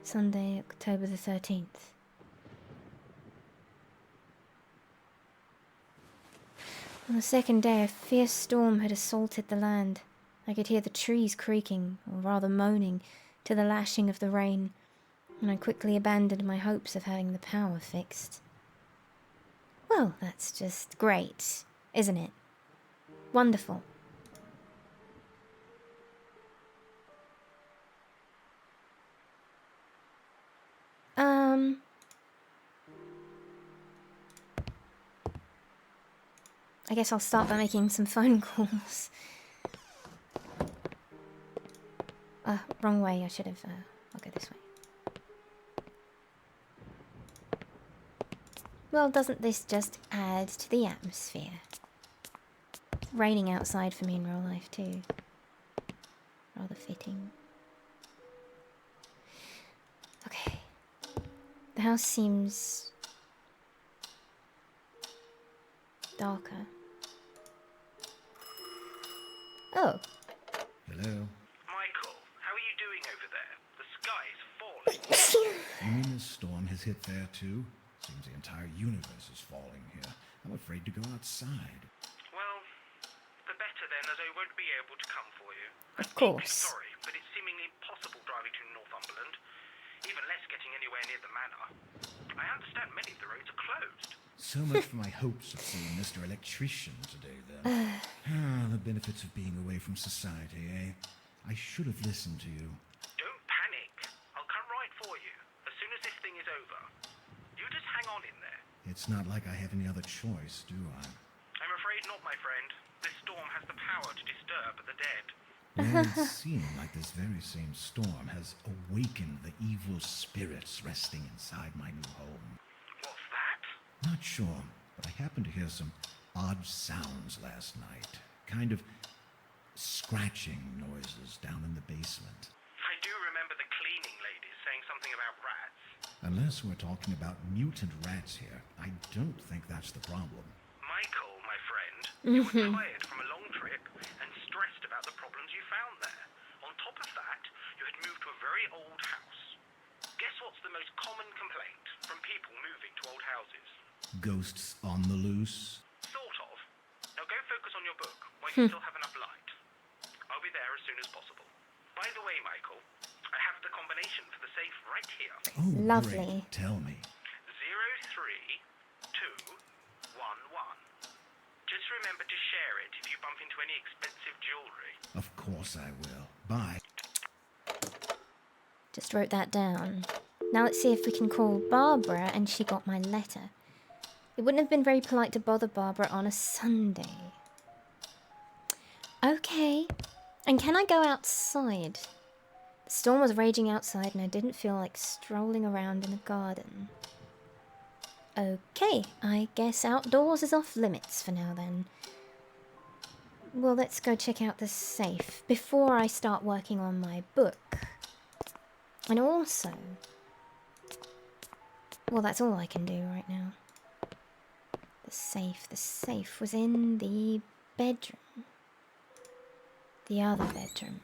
Sunday, October the 13th. On the second day, a fierce storm had assaulted the land. I could hear the trees creaking, or rather moaning, to the lashing of the rain, and I quickly abandoned my hopes of having the power fixed. Well, that's just great, isn't it? Wonderful. I guess I'll start by making some phone calls. Wrong way, I should have, I'll go this way. Well, doesn't this just add to the atmosphere? It's raining outside for me in real life too. Rather fitting. Okay. The house seems darker. Oh. Hello? Michael, how are you doing over there? The sky is falling. You mean this storm has hit there too? Seems the entire universe is falling here. I'm afraid to go outside. Well, the better then, as I won't be able to come for you. Of course. Sorry, but it's seemingly impossible driving to Northumberland. Even less getting anywhere near the manor. I understand many of the roads are closed. So much for my hopes of seeing Mr. Electrician today, then. The benefits of being away from society, eh? I should have listened to you. Don't panic. I'll come right for you, as soon as this thing is over. You just hang on in there. It's not like I have any other choice, do I? I'm afraid not, my friend. This storm has the power to disturb the dead. Well, it seems like this very same storm has awakened the evil spirits resting inside my new home. What's that? Not sure, but I happened to hear some odd sounds last night. Kind of scratching noises down in the basement. I do remember the cleaning ladies saying something about rats. Unless we're talking about mutant rats here, I don't think that's the problem. Michael, my friend, you were tired from a long trip and stressed about the problems you found there. On top of that, you had moved to a very old house. Guess what's the most common complaint from people moving to old houses? Ghosts on the loose? Sort of. Now go focus on your book while you still have enough light. I'll be there as soon as possible. By the way, Michael, I have the combination for the safe right here. Oh, Lovely. Great. Tell me. 03211. Just remember to share it if you bump into any expensive jewelry. Of course I will. Bye. Just wrote that down. Now let's see if we can call Barbara and she got my letter. It wouldn't have been very polite to bother Barbara on a Sunday. Okay. And can I go outside? The storm was raging outside and I didn't feel like strolling around in a garden. Okay, I guess outdoors is off limits for now then. Well, let's go check out the safe before I start working on my book. And also... well, that's all I can do right now. The safe was in the bedroom. The other bedroom.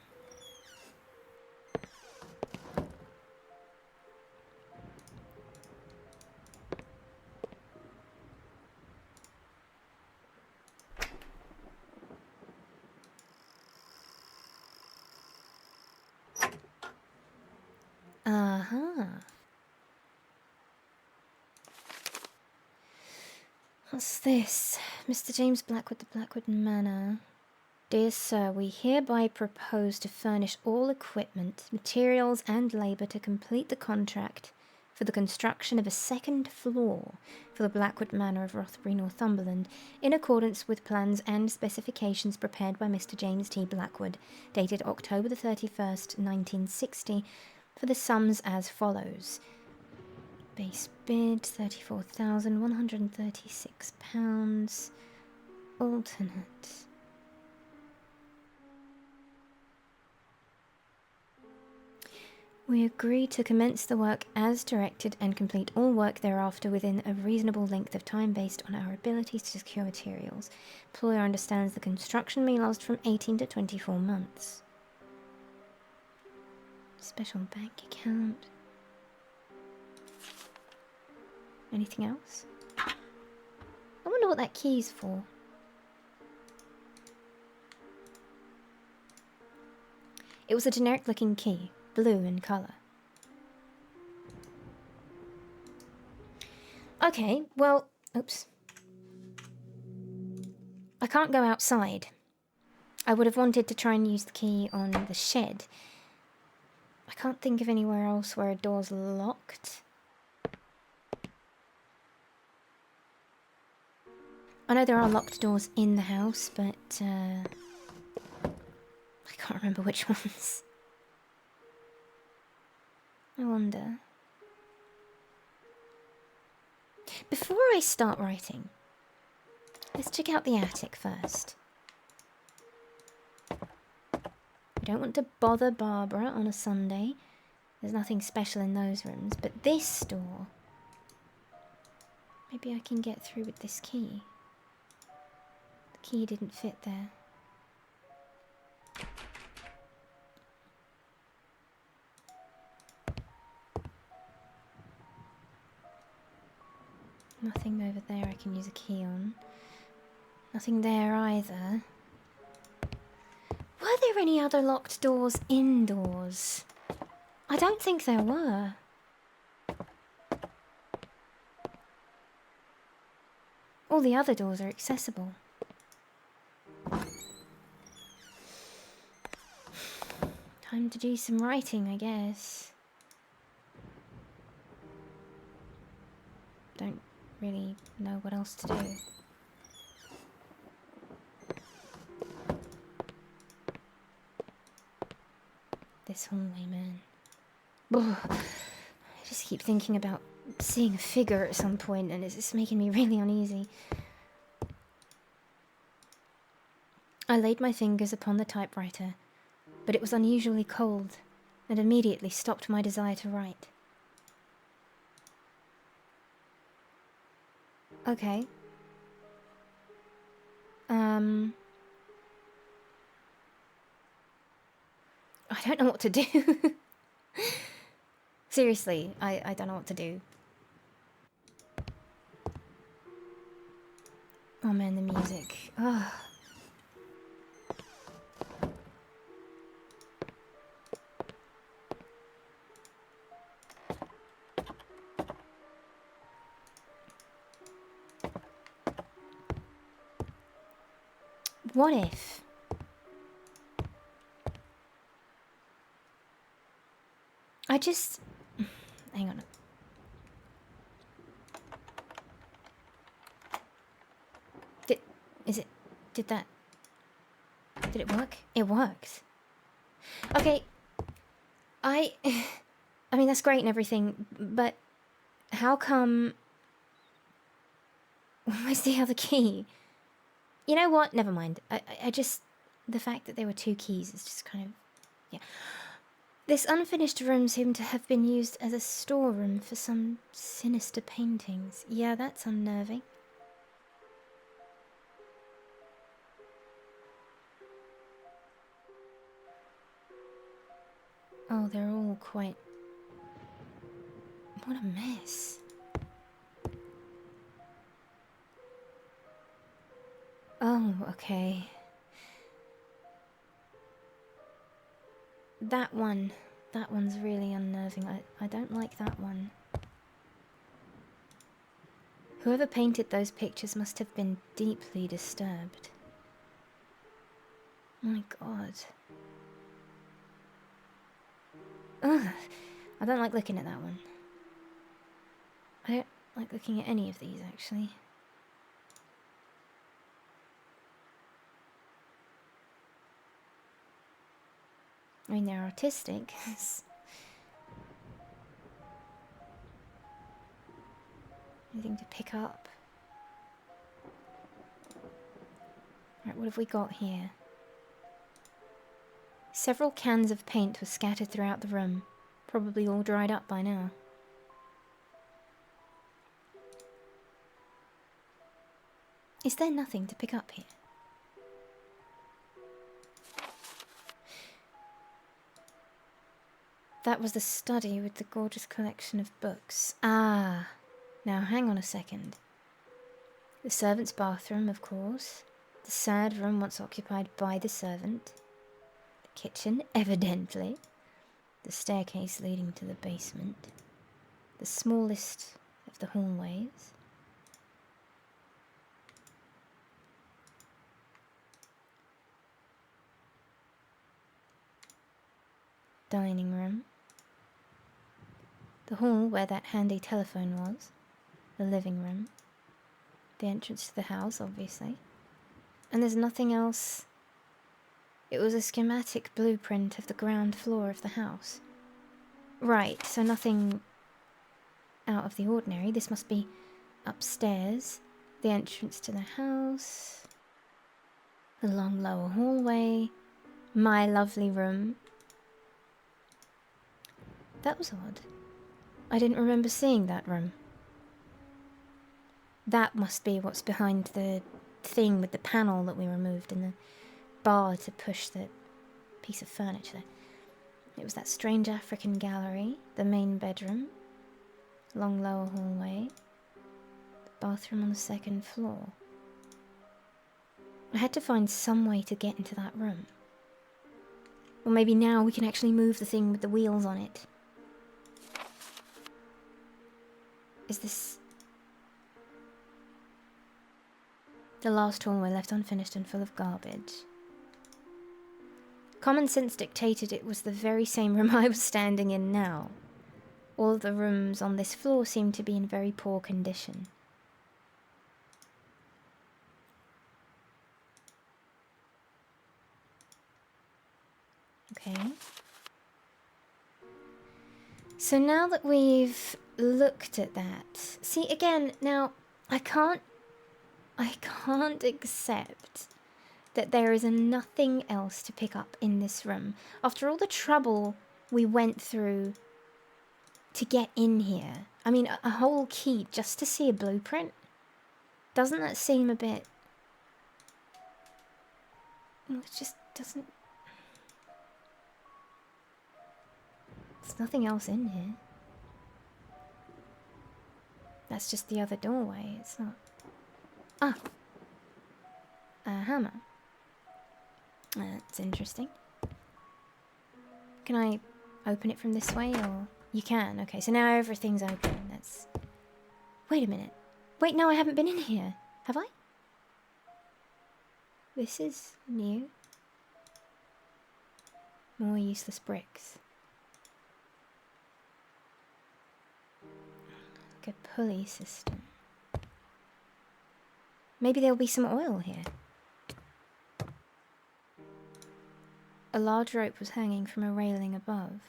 What's this? Mr. James Blackwood, the Blackwood Manor. Dear Sir, we hereby propose to furnish all equipment, materials and labour to complete the contract for the construction of a second floor for the Blackwood Manor of Rothbury, Northumberland, in accordance with plans and specifications prepared by Mr. James T. Blackwood, dated October the 31st, 1960, for the sums as follows. Base bid, £34,136. Alternate. We agree to commence the work as directed and complete all work thereafter within a reasonable length of time based on our abilities to secure materials. Employer understands the construction may last from 18 to 24 months. Special bank account. Anything else? I wonder what that key's for. It was a generic looking key, blue in colour. Okay, well, oops. I can't go outside. I would have wanted to try and use the key on the shed. I can't think of anywhere else where a door's locked. I know there are locked doors in the house, but I can't remember which ones. I wonder. Before I start writing, let's check out the attic first. We don't want to bother Barbara on a Sunday. There's nothing special in those rooms, but this door... Maybe I can get through with this key. The key didn't fit there. Nothing over there I can use a key on. Nothing there either. Were there any other locked doors indoors? I don't think there were. All the other doors are accessible. Time to do some writing, I guess. Don't really know what else to do. This hallway, man. Ugh. I just keep thinking about seeing a figure at some point, and it's just making me really uneasy. I laid my fingers upon the typewriter, but it was unusually cold, and immediately stopped my desire to write. Okay. I don't know what to do. Seriously, I don't know what to do. Oh man, the music. Ugh. What if... I just... Hang on. Did it work? It worked. Okay. I mean, that's great and everything, but how come... Where's the other key? You know what? Never mind. I just... The fact that there were two keys is just kind of... Yeah. This unfinished room seemed to have been used as a storeroom for some sinister paintings. Yeah, that's unnerving. Oh, they're all quite... What a mess. Oh, okay. That one's really unnerving. I don't like that one. Whoever painted those pictures must have been deeply disturbed. Oh my god. Ugh. I don't like looking at that one. I don't like looking at any of these, actually. I mean, they're artistic. Anything to pick up? Right, what have we got here? Several cans of paint were scattered throughout the room, probably all dried up by now. Is there nothing to pick up here? That was the study with the gorgeous collection of books. Ah, Now, hang on a second. The servant's bathroom, of course. The sad room once occupied by the servant. The kitchen, evidently. The staircase leading to the basement. The smallest of the hallways. Dining room. The hall where that handy telephone was. The living room. The entrance to the house, obviously. And there's nothing else. It was a schematic blueprint of the ground floor of the house. Right, so nothing out of the ordinary. This must be upstairs. The entrance to the house. The long lower hallway. My lovely room. That was odd. I didn't remember seeing that room. That must be what's behind the thing with the panel that we removed and the bar to push the piece of furniture. It was that strange African gallery, the main bedroom, long lower hallway, the bathroom on the second floor. I had to find some way to get into that room. Or maybe now we can actually move the thing with the wheels on it. Is this... The last hallway left unfinished and full of garbage. Common sense dictated it was the very same room I was standing in now. All the rooms on this floor seemed to be in very poor condition. Okay. So now that we've looked at that... See, again, now, I can't accept that there is nothing else to pick up in this room. After all the trouble we went through to get in here. I mean, a whole key just to see a blueprint? Doesn't that seem a bit... Well, it just doesn't... There's nothing else in here. That's just the other doorway, it's not... Ah! A hammer. That's interesting. Can I open it from this way, or... You can, okay, so now everything's open. That's... Wait a minute. Wait, no, I haven't been in here. Have I? This is new. More useless bricks. Like a pulley system. Maybe there'll be some oil here. A large rope was hanging from a railing above.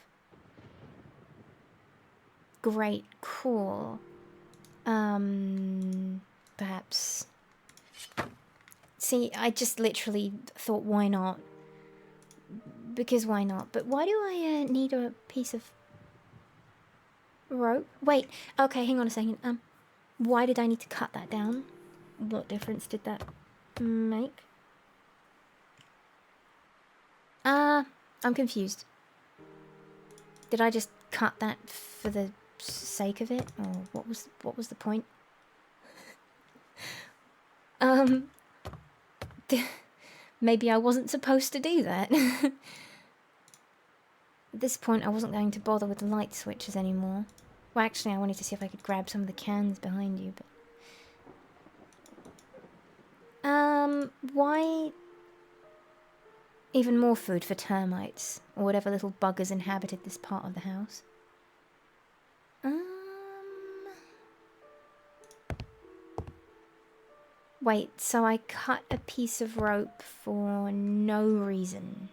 Great, cool. Perhaps... See, I just literally thought, why not? Because why not? But why do I need a piece of rope? Wait, okay, hang on a second. Why did I need to cut that down? What difference did that make? I'm confused. Did I just cut that for the sake of it, or what was the point? Maybe I wasn't supposed to do that. At this point, I wasn't going to bother with the light switches anymore. Well, actually, I wanted to see if I could grab some of the cans behind you, but... Why... Even more food for termites, or whatever little buggers inhabited this part of the house. Wait, so I cut a piece of rope for no reason.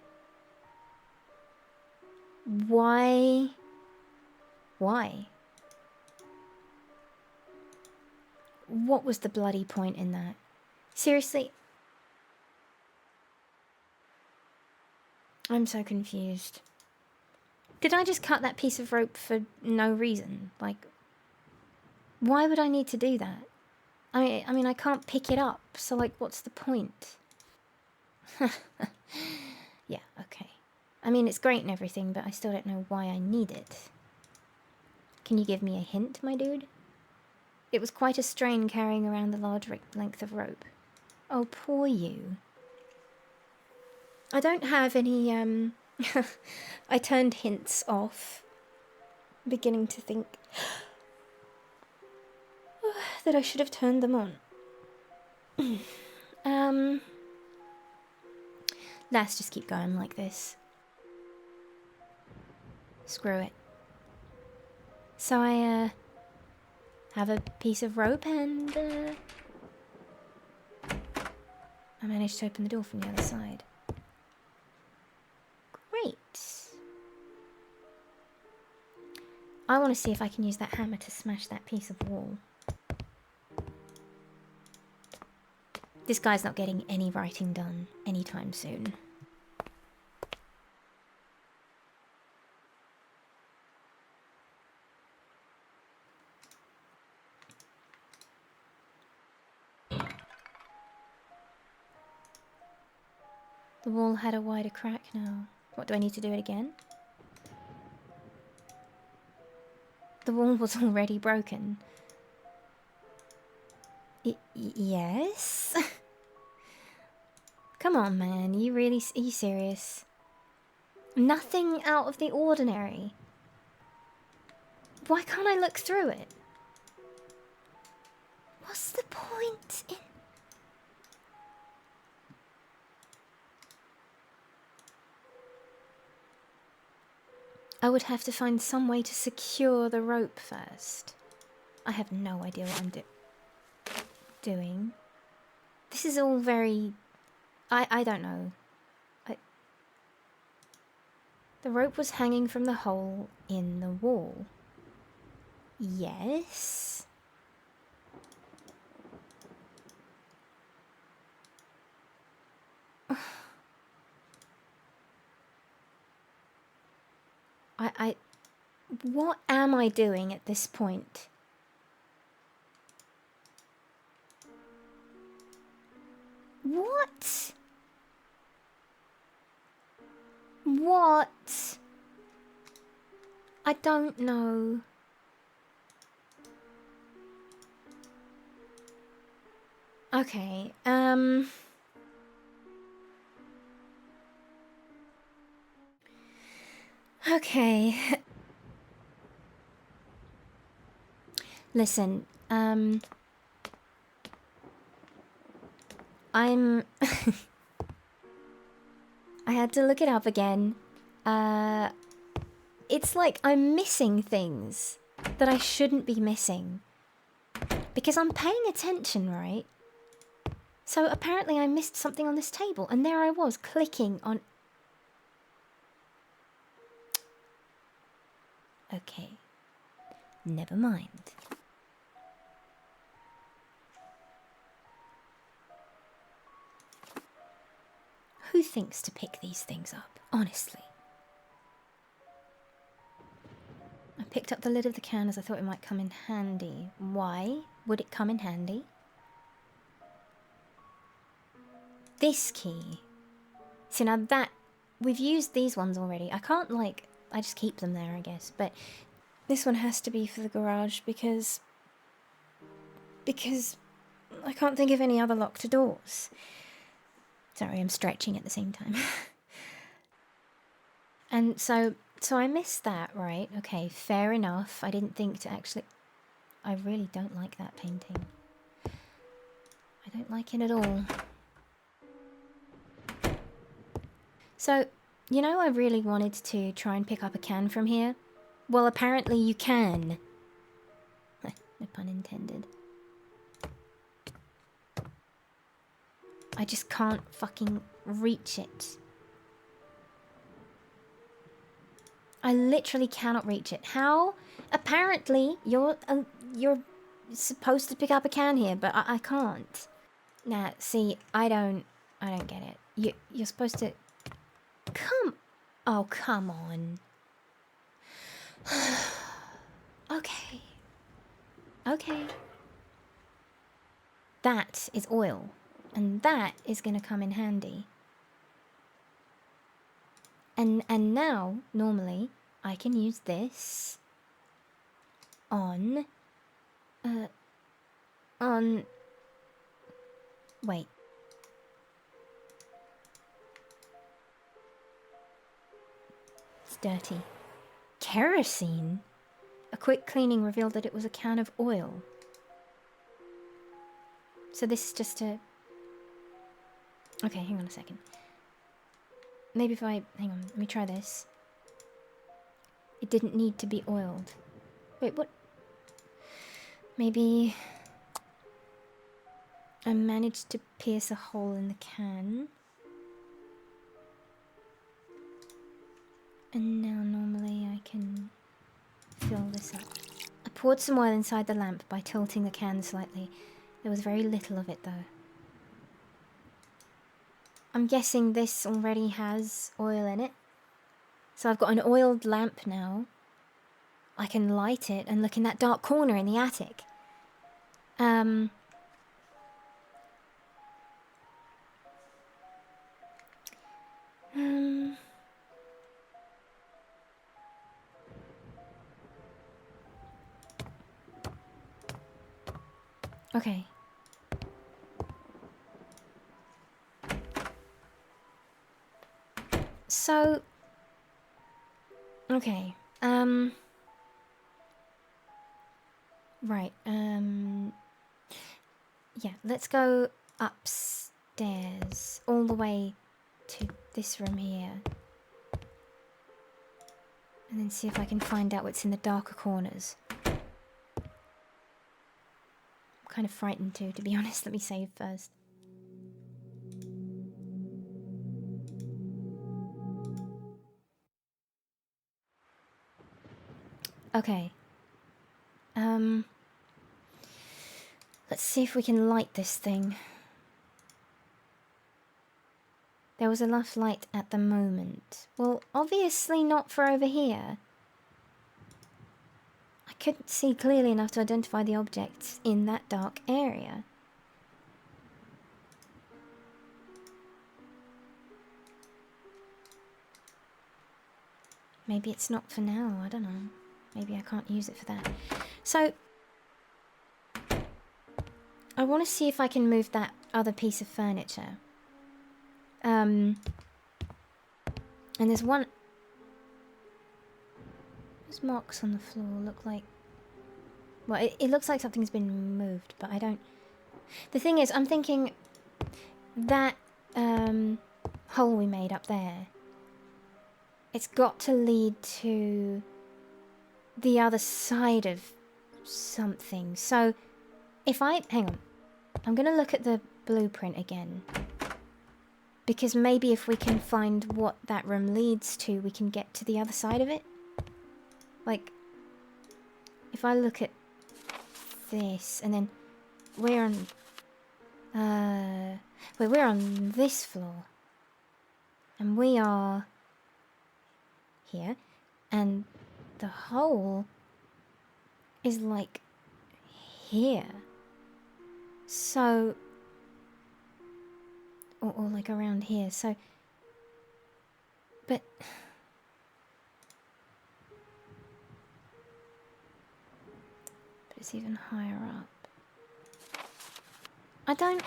Why? Why? What was the bloody point in that? Seriously? I'm so confused. Did I just cut that piece of rope for no reason? Like, why would I need to do that? I mean, I can't pick it up, so, like, what's the point? Yeah, okay. I mean, it's great and everything, but I still don't know why I need it. Can you give me a hint, my dude? It was quite a strain carrying around the large length of rope. Oh, poor you. I don't have any, I turned hints off, beginning to think that I should have turned them on. Let's just keep going like this. Screw it. So I, have a piece of rope and, I managed to open the door from the other side. Great. I want to see if I can use that hammer to smash that piece of wall. This guy's not getting any writing done anytime soon. The wall had a wider crack now. What, do I need to do it again? The wall was already broken. Yes? Come on, man. Are you serious? Nothing out of the ordinary. Why can't I look through it? What's the point in... I would have to find some way to secure the rope first. I have no idea what I'm doing. This is all very... I don't know. The rope was hanging from the hole in the wall. Yes. What am I doing at this point? What? What? I don't know. Okay, okay. Listen, I'm... I had to look it up again. It's like I'm missing things that I shouldn't be missing. Because I'm paying attention, right? So apparently I missed something on this table, and there I was, clicking on... Okay. Never mind. Who thinks to pick these things up, honestly? I picked up the lid of the can as I thought it might come in handy. Why would it come in handy? This key. See, now that... We've used these ones already. I can't, like... I just keep them there, I guess. But this one has to be for the garage because I can't think of any other lock to doors. Sorry, I'm stretching at the same time. And so I missed that, right? Okay, fair enough. I didn't think to actually... I really don't like that painting. I don't like it at all. So, you know, I really wanted to try and pick up a can from here. Well, apparently you can. No pun intended. I just can't fucking reach it. I literally cannot reach it. How? Apparently, you're supposed to pick up a can here, but I can't. Nah, see, I don't get it. You're supposed to... Oh, come on. Okay. Okay. That is oil. And that is going to come in handy. And now, normally, I can use this on on... Wait. It's dirty. Kerosene? A quick cleaning revealed that it was a can of oil. So this is just a... Okay, hang on a second. Maybe if I... Hang on, let me try this. It didn't need to be oiled. Wait, what? Maybe... I managed to pierce a hole in the can. And now normally I can fill this up. I poured some oil inside the lamp by tilting the can slightly. There was very little of it though. I'm guessing this already has oil in it. So I've got an oiled lamp now. I can light it and look in that dark corner in the attic. Okay. So... Okay. Right. Yeah, let's go upstairs. All the way to this room here. And then see if I can find out what's in the darker corners. I'm kind of frightened too, to be honest. Let me save first. Okay. Let's see if we can light this thing. There was enough light at the moment. Well, obviously not for over here. I couldn't see clearly enough to identify the objects in that dark area. Maybe it's not for now, I don't know. Maybe I can't use it for that. So, I want to see if I can move that other piece of furniture. And there's one... Those marks on the floor look like... Well, it looks like something's been moved, but I don't... The thing is, I'm thinking that hole we made up there, it's got to lead to the other side of something. So, if I... Hang on. I'm going to look at the blueprint again. Because maybe if we can find what that room leads to, we can get to the other side of it. Like, if I look at this, and then we're on... Wait, we're on this floor. And we are... here. And the hole is like here. So... Or like around here, so... But... But it's even higher up. I don't...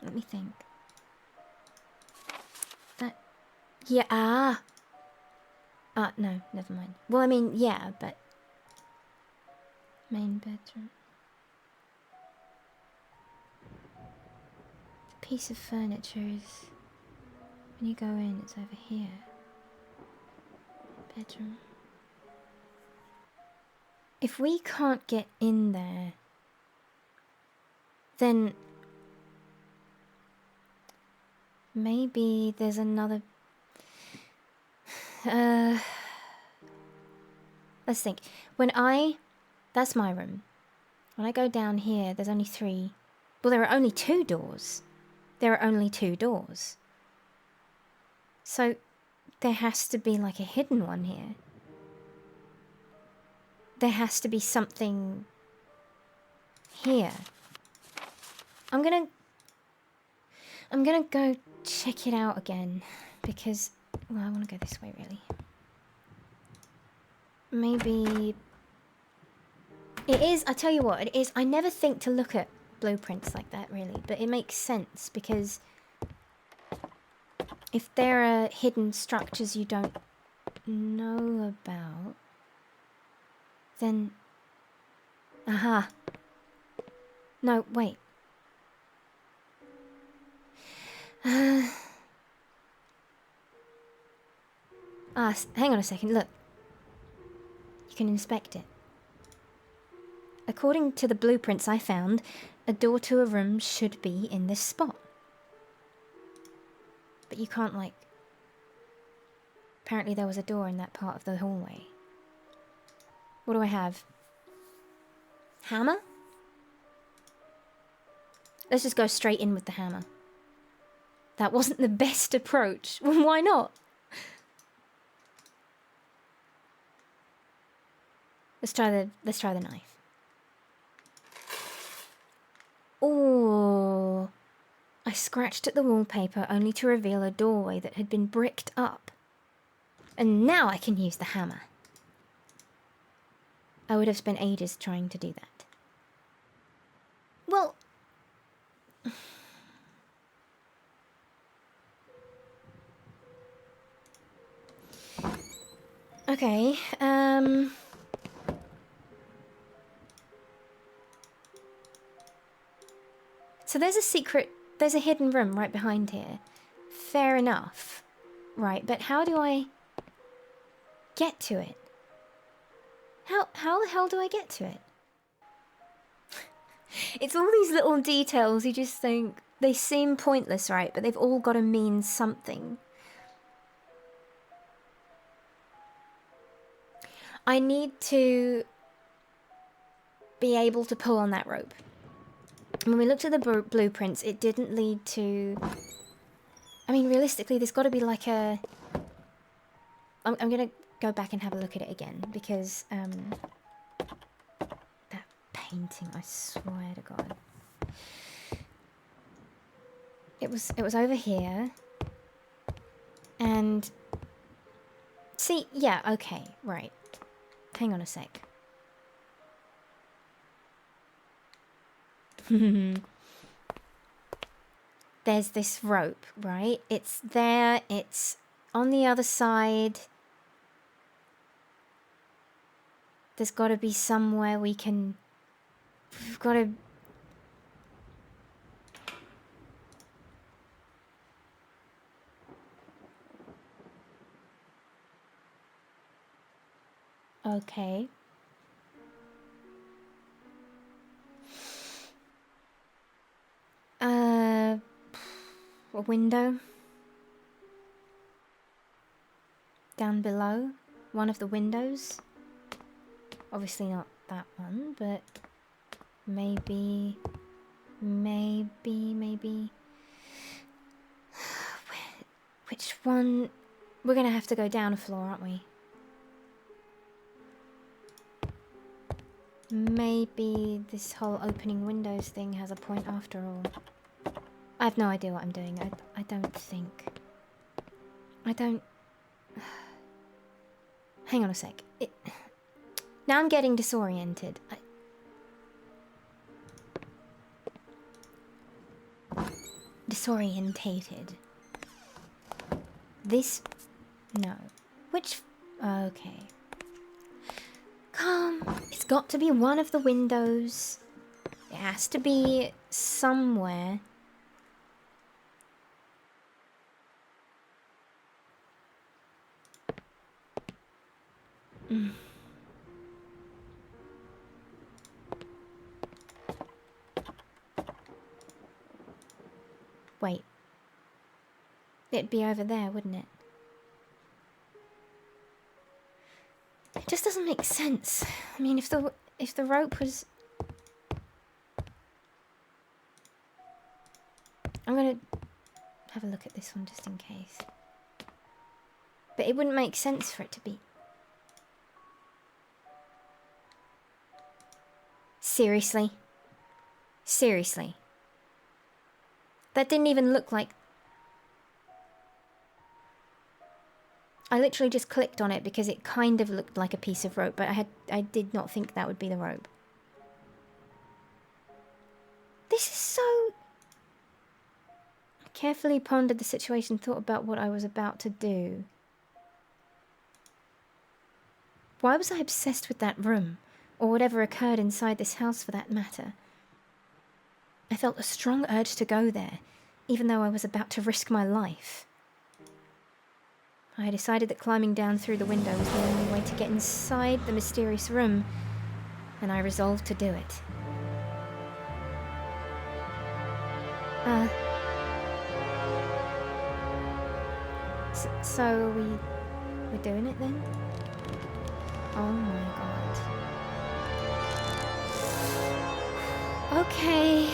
Let me think. That... Yeah, no, never mind. Well, I mean, yeah, but... Main bedroom. The piece of furniture is... When you go in, it's over here. Bedroom. If we can't get in there, then... Maybe there's another... Let's think. That's my room. When I go down here, there's only 3. Well, there are only 2 doors. There are only 2 doors. So, there has to be like a hidden one here. There has to be something here. I'm gonna go check it out again, because Well, I want to go this way, really. Maybe... It is, I tell you what, it is... I never think to look at blueprints like that, really. But it makes sense, because... if there are hidden structures you don't know about... then... Aha. No, wait. Hang on a second, look. You can inspect it. According to the blueprints I found, a door to a room should be in this spot. But you can't, like... Apparently there was a door in that part of the hallway. What do I have? Hammer? Let's just go straight in with the hammer. That wasn't the best approach. Why not? Let's try the knife. Oh, I scratched at the wallpaper only to reveal a doorway that had been bricked up. And now I can use the hammer. I would have spent ages trying to do that. Well... Okay, so there's a hidden room right behind here. Fair enough. Right, but how do I get to it? How the hell do I get to it? It's all these little details you just think, they seem pointless, right? But they've all got to mean something. I need to be able to pull on that rope. When we looked at the blueprints, it didn't lead to... I mean, realistically, there's got to be like a... I'm going to go back and have a look at it again, because that painting, I swear to God. It was over here. And... See, yeah, okay, right. Hang on a sec. There's this rope, right? It's there, it's on the other side. There's got to be somewhere we can... We've got to... Okay. A window. Down below. One of the windows. Obviously not that one, but maybe... Which one? We're gonna have to go down a floor, aren't we? Maybe this whole opening windows thing has a point after all. I have no idea what I'm doing. I don't think. I don't... Hang on a sec. Now I'm getting disoriented. Disorientated. This... No. Which... Okay. Come. It's got to be one of the windows. It has to be somewhere. Wait. It'd be over there, wouldn't it? It just doesn't make sense. I mean, if the rope was... I'm gonna have a look at this one just in case. But it wouldn't make sense for it to be... Seriously? Seriously? That didn't even look like... I literally just clicked on it because it kind of looked like a piece of rope, but I did not think that would be the rope. This is so... I carefully pondered the situation, thought about what I was about to do. Why was I obsessed with that room, or whatever occurred inside this house for that matter? I felt a strong urge to go there, even though I was about to risk my life. I decided that climbing down through the window was the only way to get inside the mysterious room, and I resolved to do it. So we're doing it then? Oh my god. Okay.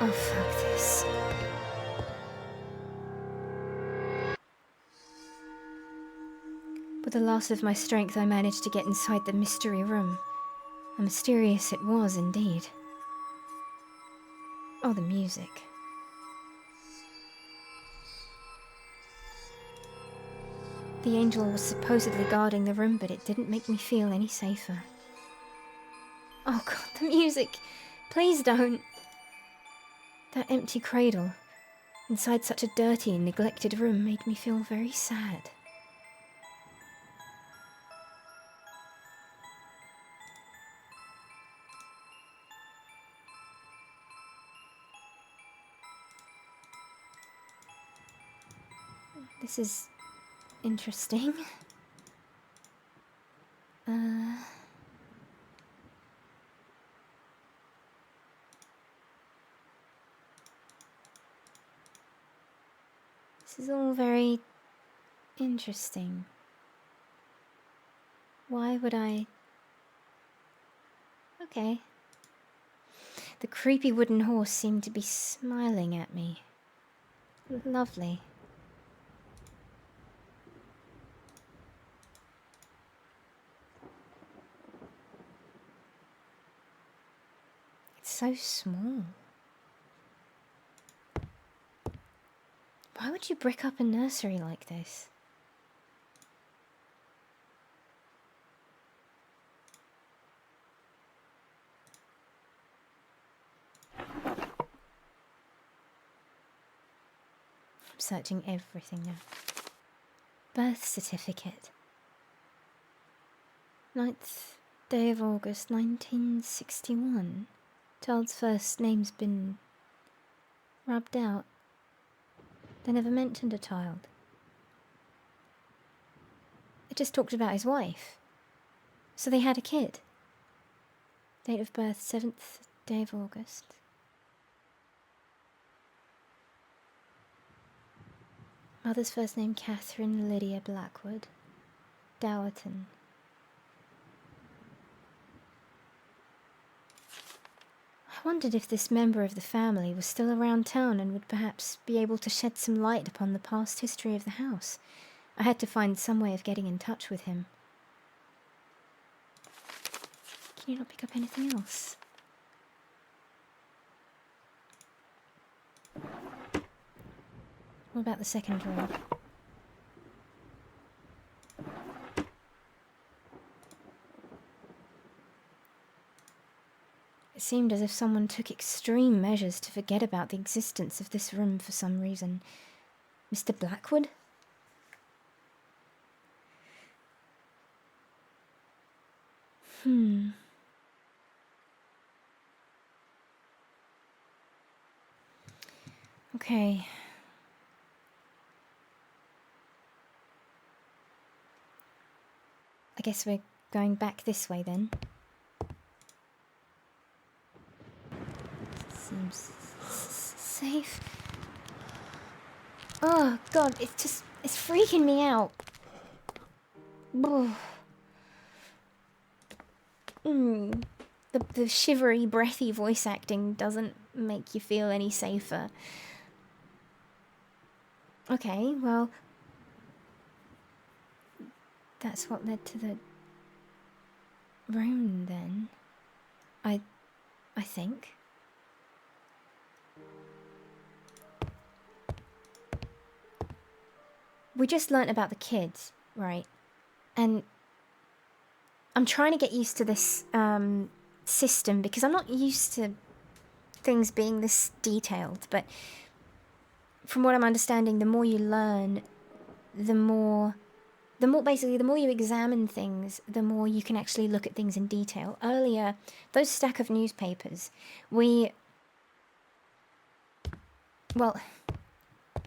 Oh, fuck this. With the loss of my strength, I managed to get inside the mystery room. And mysterious it was indeed. Oh, the music. The angel was supposedly guarding the room, but it didn't make me feel any safer. Oh god, the music! Please don't! That empty cradle, inside such a dirty and neglected room, made me feel very sad. This is interesting. This is all very interesting. Why would I... Okay. The creepy wooden horse seemed to be smiling at me. Lovely. It's so small. Why would you brick up a nursery like this? I'm searching everything now. Birth certificate. 9th day of August, 1961. Child's first name's been rubbed out. They never mentioned a child. It just talked about his wife. So they had a kid. Date of birth, 7th day of August. Mother's first name, Catherine Lydia Blackwood. Dowerton. I wondered if this member of the family was still around town and would perhaps be able to shed some light upon the past history of the house. I had to find some way of getting in touch with him. Can you not pick up anything else? What about the second drawer? It seemed as if someone took extreme measures to forget about the existence of this room for some reason. Mr. Blackwood? Okay. I guess we're going back this way then. Seems safe. Oh god, it's freaking me out. The shivery, breathy voice acting doesn't make you feel any safer. Okay, well, that's what led to the room then. I think. we just learnt about the kids, right? And I'm trying to get used to this system because I'm not used to things being this detailed. But from what I'm understanding, the more you learn, the more you examine things, the more you can actually look at things in detail. Earlier, those stack of newspapers,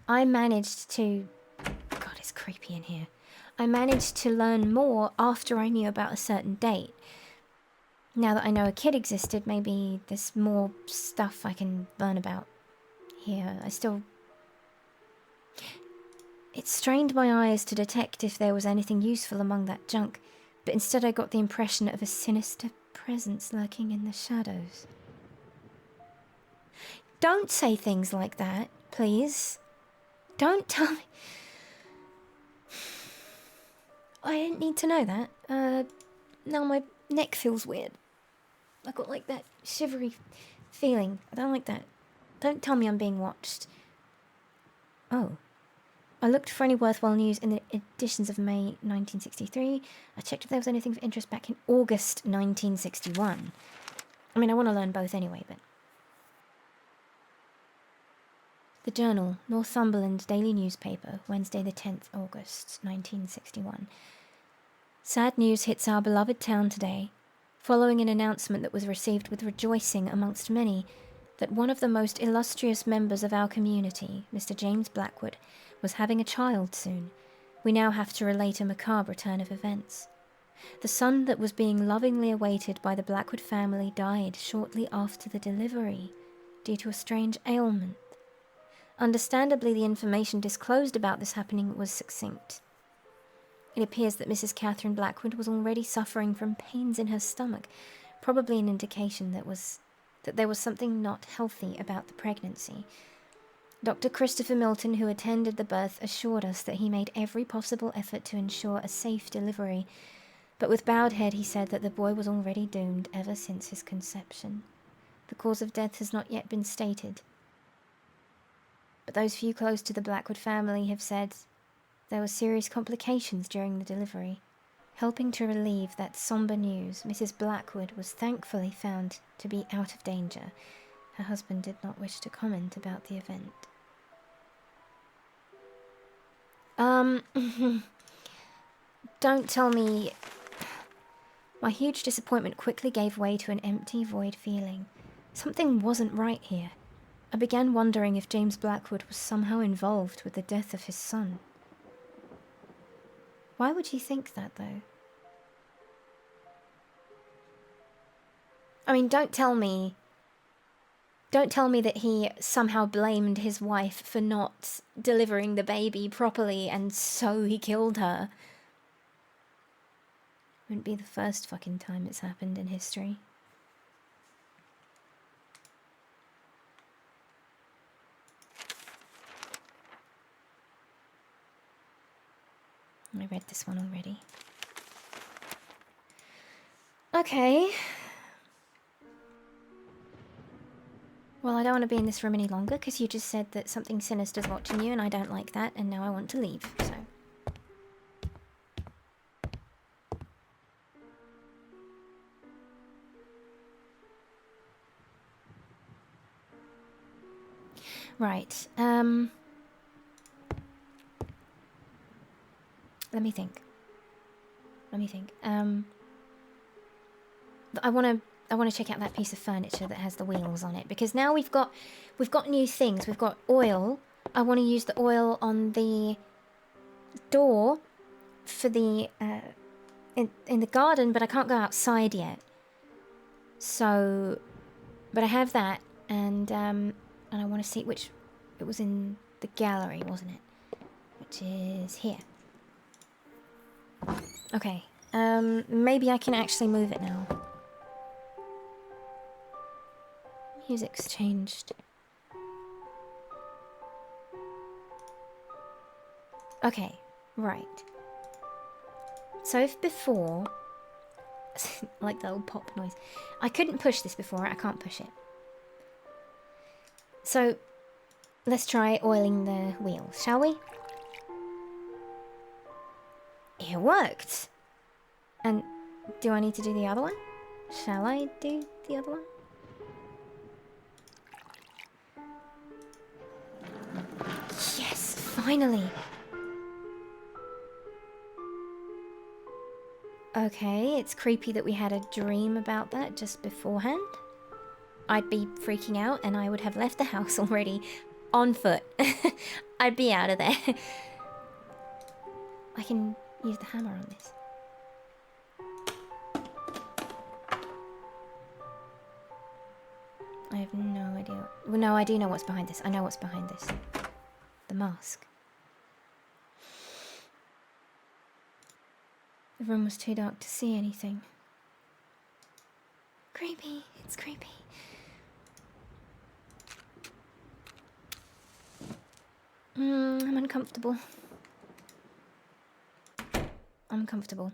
I managed to... God, it's creepy in here. I managed to learn more after I knew about a certain date. Now that I know a kid existed, maybe there's more stuff I can learn about here. It strained my eyes to detect if there was anything useful among that junk, but instead I got the impression of a sinister presence lurking in the shadows. Don't say things like that, please. Don't tell me... I didn't need to know that. Now my neck feels weird. I got like that shivery feeling. I don't like that. Don't tell me I'm being watched. Oh. I looked for any worthwhile news in the editions of May 1963. I checked if there was anything of interest back in August 1961. I mean, I want to learn both anyway, but... The Journal, Northumberland Daily Newspaper, Wednesday the 10th August 1961. Sad news hits our beloved town today, following an announcement that was received with rejoicing amongst many, that one of the most illustrious members of our community, Mr. James Blackwood, was having a child soon. We now have to relate a macabre turn of events. The son that was being lovingly awaited by the Blackwood family died shortly after the delivery, due to a strange ailment. Understandably, the information disclosed about this happening was succinct. It appears that Mrs. Catherine Blackwood was already suffering from pains in her stomach, probably an indication that there was something not healthy about the pregnancy. Dr. Christopher Milton, who attended the birth, assured us that he made every possible effort to ensure a safe delivery, but with bowed head he said that the boy was already doomed ever since his conception. The cause of death has not yet been stated, but those few close to the Blackwood family have said there were serious complications during the delivery. Helping to relieve that somber news, Mrs. Blackwood was thankfully found to be out of danger. Her husband did not wish to comment about the event. Don't tell me... My huge disappointment quickly gave way to an empty, void feeling. Something wasn't right here. I began wondering if James Blackwood was somehow involved with the death of his son. Why would you think that, though? I mean, don't tell me that he somehow blamed his wife for not delivering the baby properly and so he killed her. Wouldn't be the first fucking time it's happened in history. I read this one already. Okay. Well, I don't want to be in this room any longer because you just said that something sinister's watching you and I don't like that and now I want to leave, so... Right, Let me think. I want to check out that piece of furniture that has the wheels on it because now we've got new things. We've got oil. I want to use the oil on the door for the in the garden, but I can't go outside yet. So, but I have that, and I want to see which it was in the gallery, wasn't it? Which is here. Okay, maybe I can actually move it now. Music's changed. Okay, right. So if before... like the old pop noise. I couldn't push this before, I can't push it. So, let's try oiling the wheels, shall we? It worked! And do I need to do the other one? Shall I do the other one? Yes, finally! Okay, it's creepy that we had a dream about that just beforehand. I'd be freaking out and I would have left the house already on foot. I'd be out of there. I can use the hammer on this. I have no idea. Well, no, I do know what's behind this. I know what's behind this. The mask. The room was too dark to see anything. Creepy. It's creepy. I'm uncomfortable. I'm uncomfortable.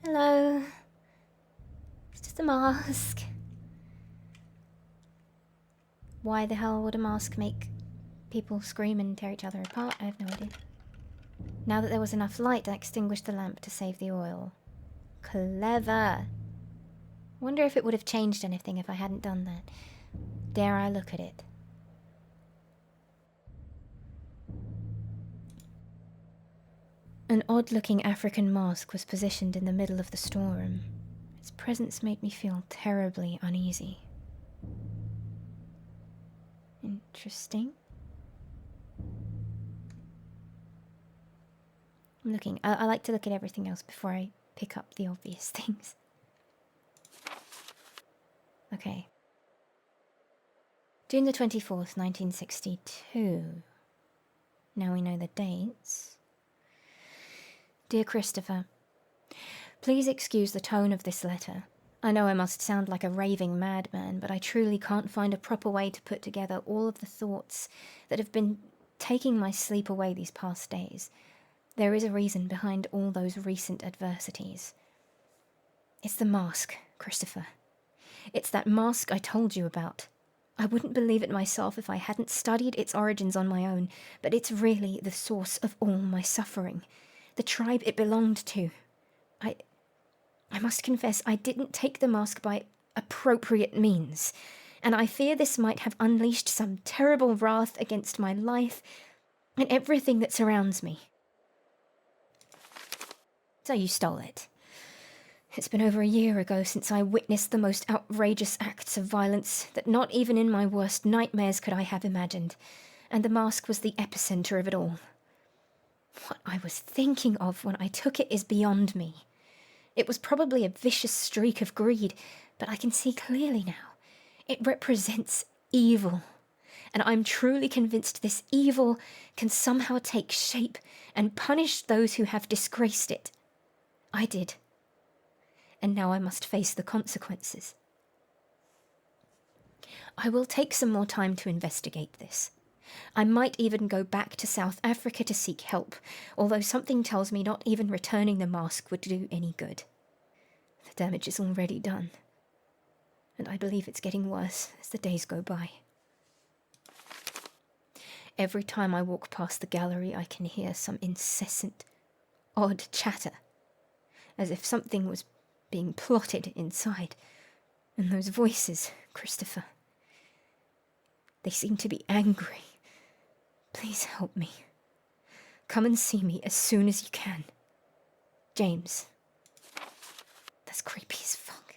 Hello. It's just a mask. Why the hell would a mask make people scream and tear each other apart? I have no idea. Now that there was enough light, I extinguished the lamp to save the oil. Clever. Wonder if it would have changed anything if I hadn't done that. Dare I look at it? An odd-looking African mask was positioned in the middle of the storeroom. Its presence made me feel terribly uneasy. Interesting. I'm looking. I like to look at everything else before I pick up the obvious things. Okay. June the 24th, 1962. Now we know the dates. Dear Christopher, please excuse the tone of this letter. I know I must sound like a raving madman, but I truly can't find a proper way to put together all of the thoughts that have been taking my sleep away these past days. There is a reason behind all those recent adversities. It's the mask, Christopher. It's that mask I told you about. I wouldn't believe it myself if I hadn't studied its origins on my own, but it's really the source of all my suffering. The tribe it belonged to. I must confess I didn't take the mask by appropriate means, and I fear this might have unleashed some terrible wrath against my life and everything that surrounds me. So you stole it. It's been over a year ago since I witnessed the most outrageous acts of violence that not even in my worst nightmares could I have imagined, and the mask was the epicenter of it all. What I was thinking of when I took it is beyond me. It was probably a vicious streak of greed, but I can see clearly now. It represents evil, and I'm truly convinced this evil can somehow take shape and punish those who have disgraced it. I did. And now I must face the consequences. I will take some more time to investigate this. I might even go back to South Africa to seek help, although something tells me not even returning the mask would do any good. The damage is already done, and I believe it's getting worse as the days go by. Every time I walk past the gallery, I can hear some incessant, odd chatter, as if something was being plotted inside. And those voices, Christopher, they seem to be angry. Please help me. Come and see me as soon as you can. James. That's creepy as fuck.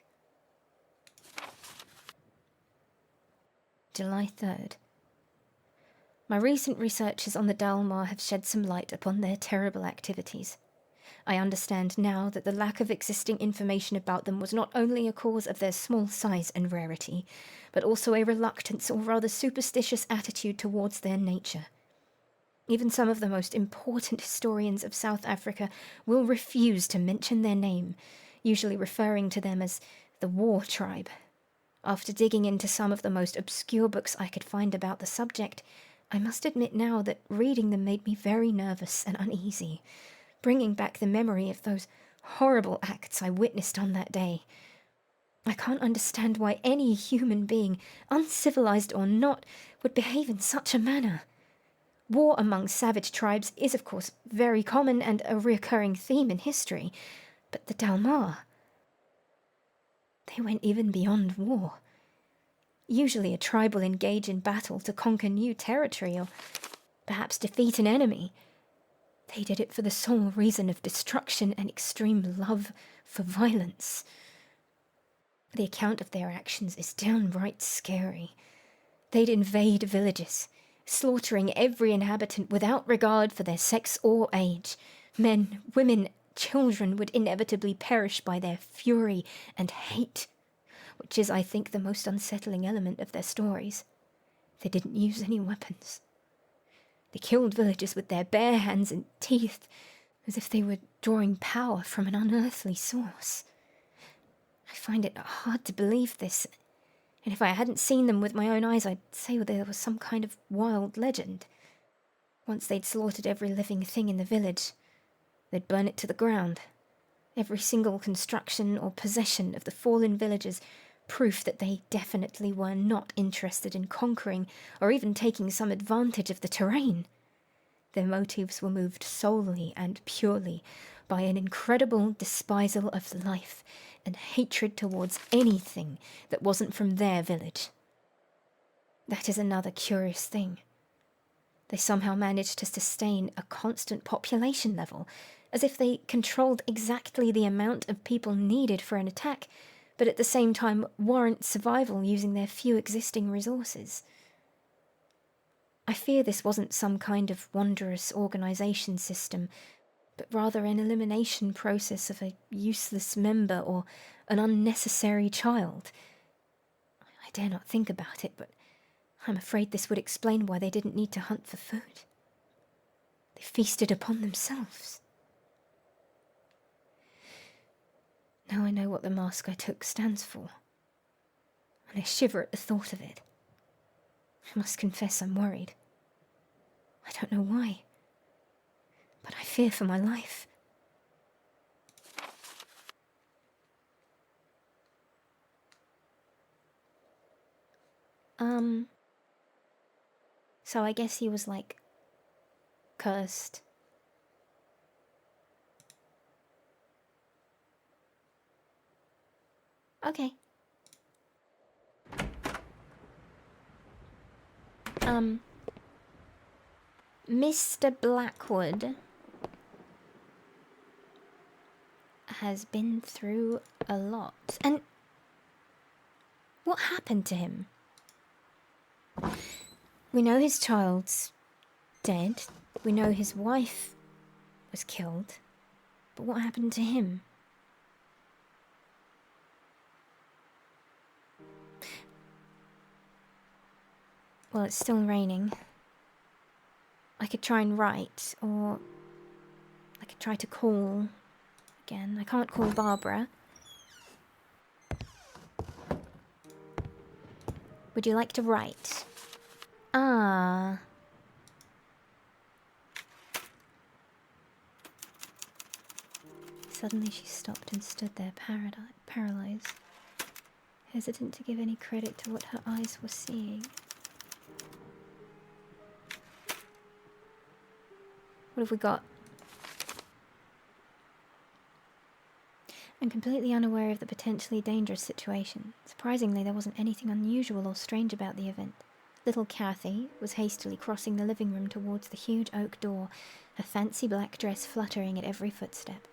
July 3rd. My recent researches on the Dalmar have shed some light upon their terrible activities. I understand now that the lack of existing information about them was not only a cause of their small size and rarity, but also a reluctance or rather superstitious attitude towards their nature. Even some of the most important historians of South Africa will refuse to mention their name, usually referring to them as the War Tribe. After digging into some of the most obscure books I could find about the subject, I must admit now that reading them made me very nervous and uneasy, bringing back the memory of those horrible acts I witnessed on that day. I can't understand why any human being, uncivilized or not, would behave in such a manner. War among savage tribes is, of course, very common and a recurring theme in history, but the Dalmar, they went even beyond war. Usually a tribe will engage in battle to conquer new territory or perhaps defeat an enemy. They did it for the sole reason of destruction and extreme love for violence. The account of their actions is downright scary. They'd invade villages, slaughtering every inhabitant without regard for their sex or age. Men, women, children would inevitably perish by their fury and hate, which is, I think, the most unsettling element of their stories. They didn't use any weapons. They killed villagers with their bare hands and teeth, as if they were drawing power from an unearthly source. I find it hard to believe this, and if I hadn't seen them with my own eyes, I'd say there was some kind of wild legend. Once they'd slaughtered every living thing in the village, they'd burn it to the ground. Every single construction or possession of the fallen villagers, proof that they definitely were not interested in conquering or even taking some advantage of the terrain. Their motives were moved solely and purely by an incredible despisal of life and hatred towards anything that wasn't from their village. That is another curious thing. They somehow managed to sustain a constant population level, as if they controlled exactly the amount of people needed for an attack, but at the same time warrant survival using their few existing resources. I fear this wasn't some kind of wondrous organization system, but rather an elimination process of a useless member or an unnecessary child. I dare not think about it, but I'm afraid this would explain why they didn't need to hunt for food. They feasted upon themselves. Now I know what the mask I took stands for, and I shiver at the thought of it. I must confess I'm worried. I don't know why, but I fear for my life. So I guess he was, like, cursed. Okay. Mr. Blackwood has been through a lot. And what happened to him? We know his child's dead. We know his wife was killed. But what happened to him? Well, it's still raining. I could try and write, or I could try to call again. I can't call Barbara. Would you like to write? Ah. Suddenly she stopped and stood there paralyzed, hesitant to give any credit to what her eyes were seeing. What have we got? I'm completely unaware of the potentially dangerous situation. Surprisingly, there wasn't anything unusual or strange about the event. Little Kathy was hastily crossing the living room towards the huge oak door, her fancy black dress fluttering at every footstep.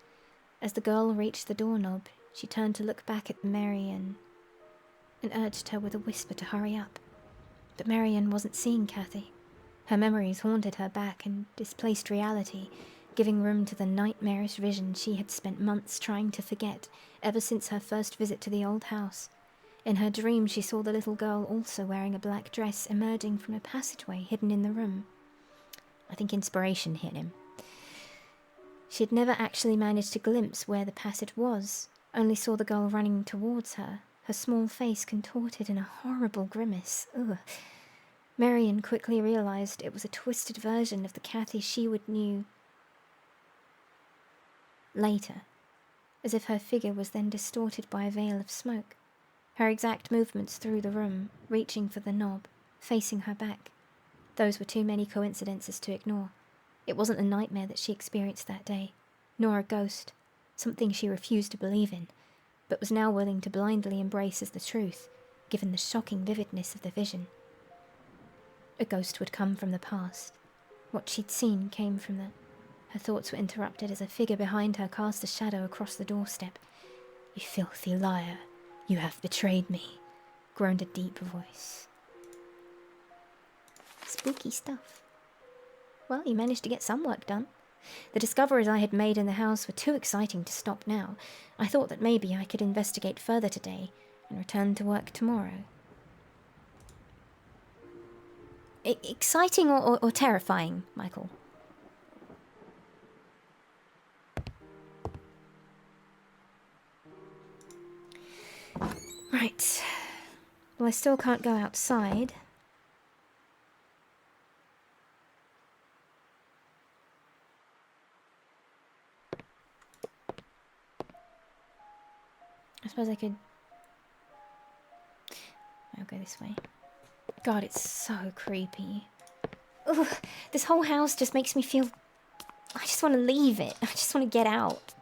As the girl reached the doorknob, she turned to look back at Marian and urged her with a whisper to hurry up. But Marian wasn't seeing Kathy. Her memories haunted her back and displaced reality, giving room to the nightmarish vision she had spent months trying to forget, ever since her first visit to the old house. In her dream, she saw the little girl also wearing a black dress emerging from a passageway hidden in the room. I think inspiration hit him. She had never actually managed to glimpse where the passage was, only saw the girl running towards her, her small face contorted in a horrible grimace. Ugh. Marian quickly realized it was a twisted version of the Kathy she would knew later, as if her figure was then distorted by a veil of smoke. Her exact movements through the room, reaching for the knob, facing her back. Those were too many coincidences to ignore. It wasn't a nightmare that she experienced that day, nor a ghost, something she refused to believe in, but was now willing to blindly embrace as the truth, given the shocking vividness of the vision. A ghost would come from the past. What she'd seen came from the... Her thoughts were interrupted as a figure behind her cast a shadow across the doorstep. "You filthy liar, you have betrayed me," groaned a deep voice. Spooky stuff. Well, you managed to get some work done. The discoveries I had made in the house were too exciting to stop now. I thought that maybe I could investigate further today and return to work tomorrow. Exciting or terrifying, Michael? Right. Well, I still can't go outside. I suppose I could... I'll go this way. God, it's so creepy. Ugh, this whole house just makes me feel... I just want to leave it. I just want to get out.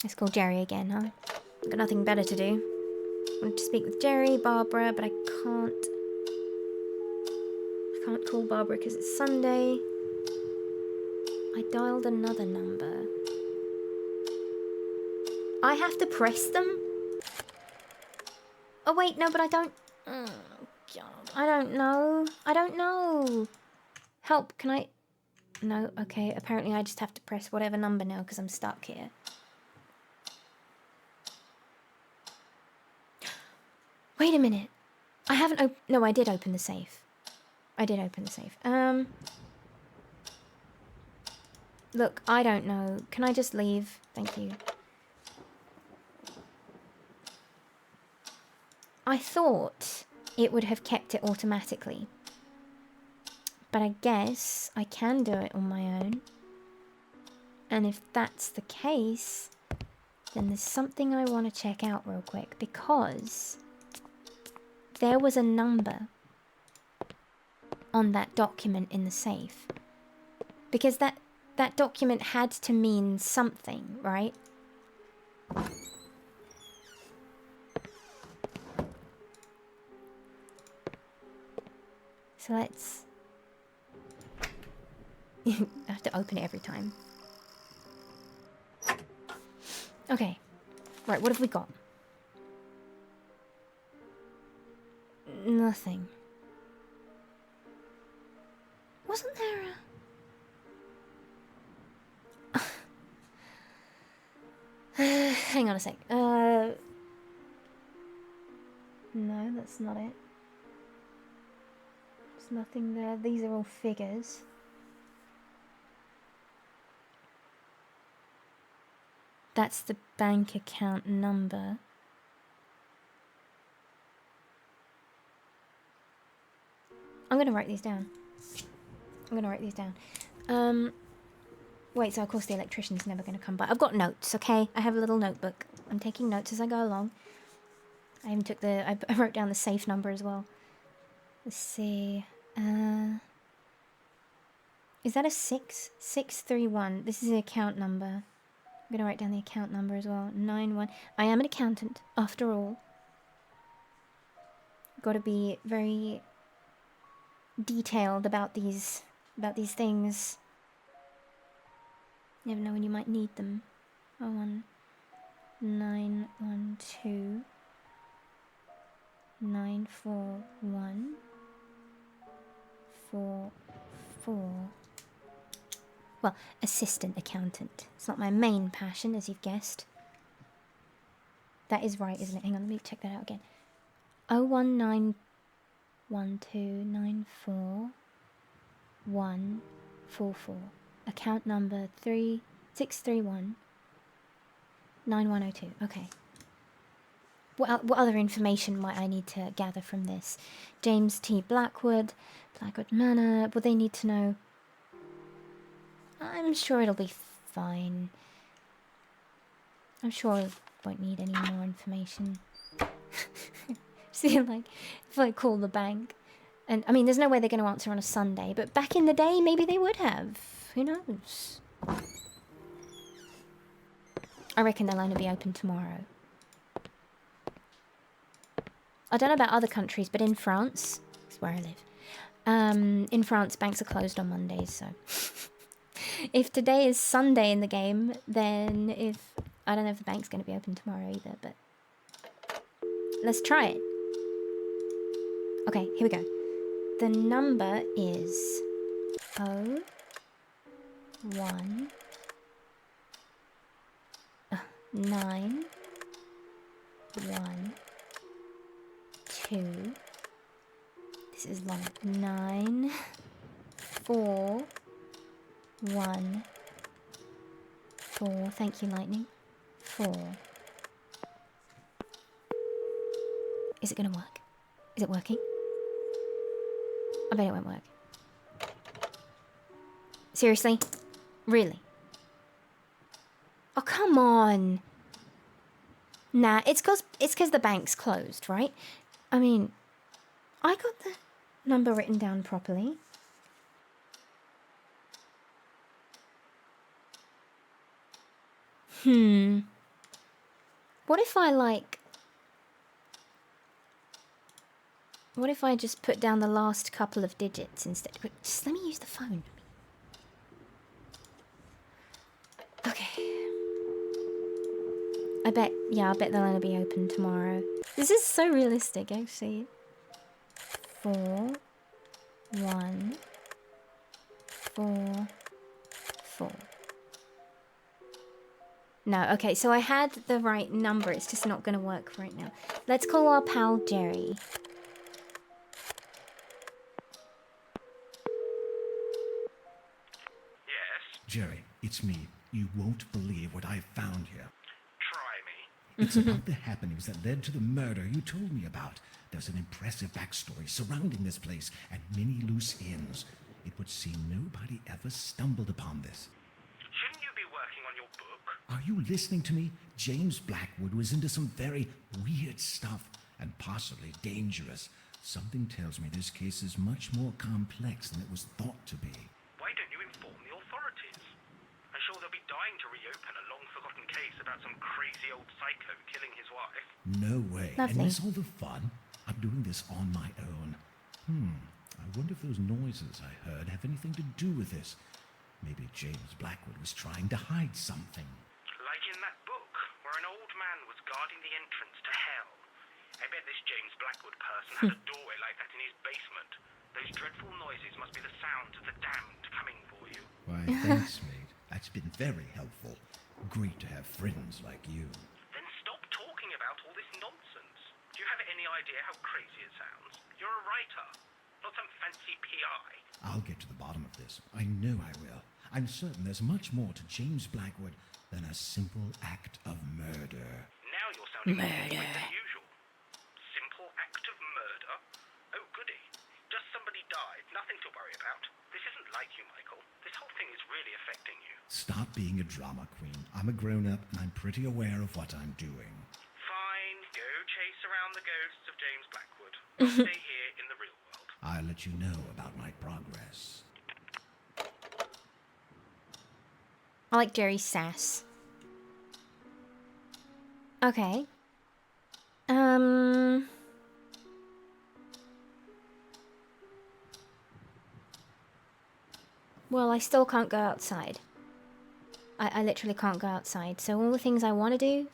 Let's call Jerry again, huh? I've got nothing better to do. I wanted to speak with Jerry, Barbara, but I can't call Barbara because it's Sunday. I dialed another number. I have to press them? Oh wait, no, but I don't... Oh, God. I don't know. Help, can I... No, okay, apparently I just have to press whatever number now because I'm stuck here. Wait a minute. I haven't no, I did open the safe. Look, I don't know. Can I just leave? Thank you. I thought it would have kept it automatically. But I guess I can do it on my own. And if that's the case, then there's something I want to check out real quick, because there was a number on that document in the safe. Because that document had to mean something, right? So let's... I have to open it every time. Okay. Right, what have we got? Nothing. Wasn't there a... hang on a sec. No, that's not it. There's nothing there. These are all figures. That's the bank account number. I'm going to write these down. Wait, so of course the electrician's never going to come by. I've got notes, okay? I have a little notebook. I'm taking notes as I go along. I even took I wrote down the safe number as well. Let's see. Is that a 631? This is the account number. I'm going to write down the account number as well. 91. I am an accountant, after all. Got to be very detailed about these things. You never know when you might need them. 01912 941 44. Well, assistant accountant. It's not my main passion, as you've guessed. That is right, isn't it? Hang on, let me check that out again. 01912944144. Account number 3631 9102. Okay. what other information might I need to gather from this? James T. Blackwood, Blackwood Manor. Will they need to know? I'm sure it'll be fine. I'm sure I won't need any more information. See, like, if I call the bank, and I mean, there's no way they're going to answer on a Sunday, but back in the day, maybe they would have. Who knows? I reckon they'll only be open tomorrow. I don't know about other countries, but in France, that's where I live. In France, banks are closed on Mondays, so if today is Sunday in the game, then I don't know if the bank's going to be open tomorrow either, but let's try it. Okay, here we go. The number is 1 9 1 2. This is long. 9 4 1 4. Thank you, Lightning. 4. Is it gonna work? Is it working? I bet it won't work. Seriously? Really? Oh, come on. Nah, it's cause the bank's closed, right? I mean, I got the number written down properly. What if I just put down the last couple of digits instead? Just let me use the phone. Okay. I bet they'll only be open tomorrow. This is so realistic, actually. 4 1 4 4. No, okay, so I had the right number. It's just not going to work right now. Let's call our pal Jerry. Yes? Jerry, it's me. You won't believe what I found here. Try me. It's about the happenings that led to the murder you told me about. There's an impressive backstory surrounding this place and many loose ends. It would seem nobody ever stumbled upon this. Shouldn't you be working on your book? Are you listening to me? James Blackwood was into some very weird stuff and possibly dangerous. Something tells me this case is much more complex than it was thought to be. Why don't you inform the authorities? I'm sure they'll be dying to reopen a long-forgotten case about some crazy old psycho killing his wife. No way. Lovely. And miss all the fun? I'm doing this on my own. I wonder if those noises I heard have anything to do with this. Maybe James Blackwood was trying to hide something. Like in that book, where an old man was guarding the entrance to hell. I bet this James Blackwood person had a doorway like that in his basement. Those dreadful noises must be the sounds of the damned coming for you. Why, thanks, mate. That's been very helpful. Great to have friends like you. Then stop talking about all this nonsense. Do you have any idea how crazy it sounds? You're a writer, not some fancy PI. I'll get to the bottom of this. I know I will. I'm certain there's much more to James Blackwood than a simple act of murder. Now you're sounding more weird than usual. Simple act of murder? Oh, goody. Just somebody died. Nothing to worry about. This isn't like you, Michael. This whole thing is really affecting you. Stop being a drama queen. I'm a grown-up and I'm pretty aware of what I'm doing. Fine. Go chase around the ghosts of James Blackwood. I'll stay here in the real world. I'll let you know about my progress. I like Jerry's sass. Okay. Well, I still can't go outside. I literally can't go outside. So all the things I want to do,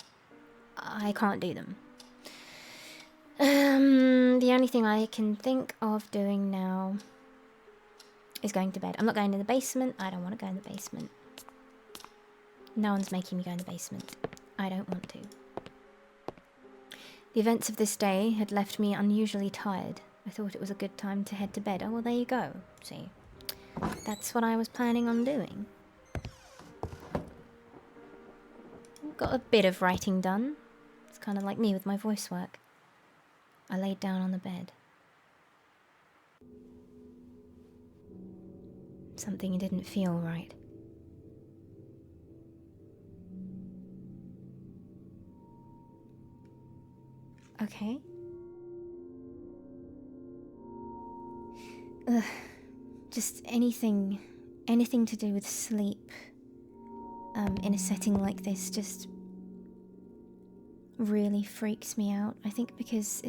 I can't do them. The only thing I can think of doing now is going to bed. I'm not going to the basement. I don't want to go in the basement. No one's making me go in the basement. I don't want to. The events of this day had left me unusually tired. I thought it was a good time to head to bed. Oh, well, there you go. See, that's what I was planning on doing. Got a bit of writing done. It's kind of like me with my voice work. I laid down on the bed. Something didn't feel right. Okay. Just anything to do with sleep, in a setting like this just really freaks me out. I think because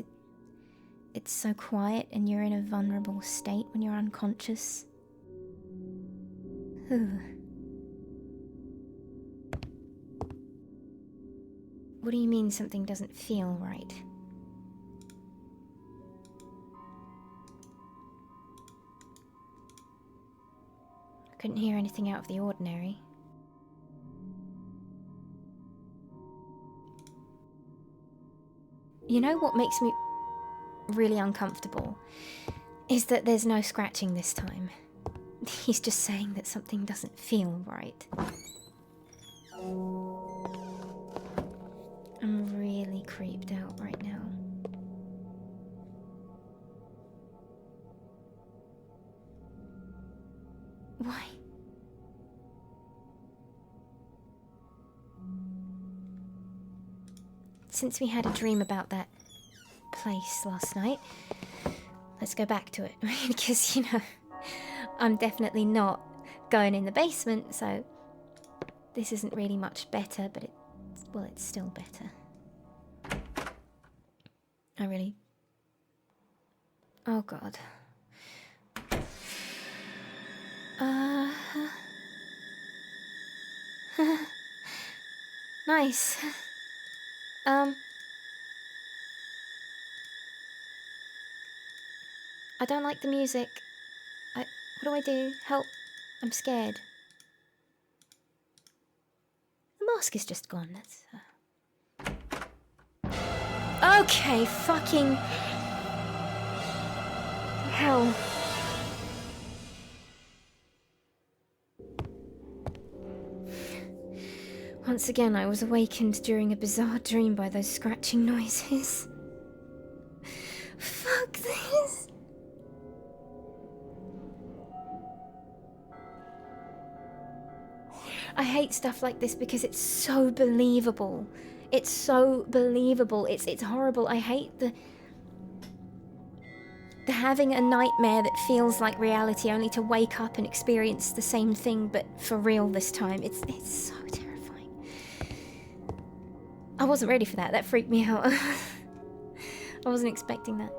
it's so quiet and you're in a vulnerable state when you're unconscious. What do you mean something doesn't feel right? I couldn't hear anything out of the ordinary. You know what makes me really uncomfortable? Is that there's no scratching this time. He's just saying that something doesn't feel right. I'm really creeped out right now. Why? Since we had a dream about that place last night, let's go back to it. Because, you know, I'm definitely not going in the basement, so this isn't really much better, but it's still better. Oh God. Nice. I don't like the music. What do I do? Help. I'm scared. The mask is just gone. That's... Okay, fucking... hell. Once again, I was awakened during a bizarre dream by those scratching noises. Fuck this. I hate stuff like this because it's so believable. It's so believable. It's horrible. I hate the having a nightmare that feels like reality only to wake up and experience the same thing but for real this time. It's so terrifying. I wasn't ready for that. That freaked me out. I wasn't expecting that.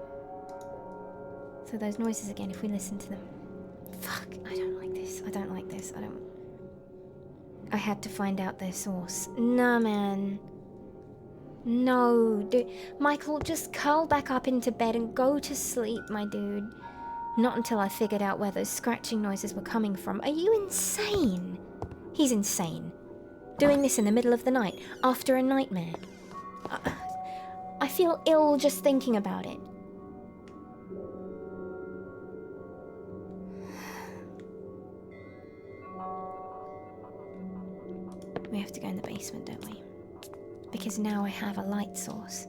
So those noises again, if we listen to them. Fuck, I don't like this. I don't like this. I had to find out their source. Nah, man. No, dude. Michael, just curl back up into bed and go to sleep, my dude. Not until I figured out where those scratching noises were coming from. Are you insane? He's insane. Doing this in the middle of the night, after a nightmare. I feel ill just thinking about it. We have to go in the basement, don't we? Because now I have a light source.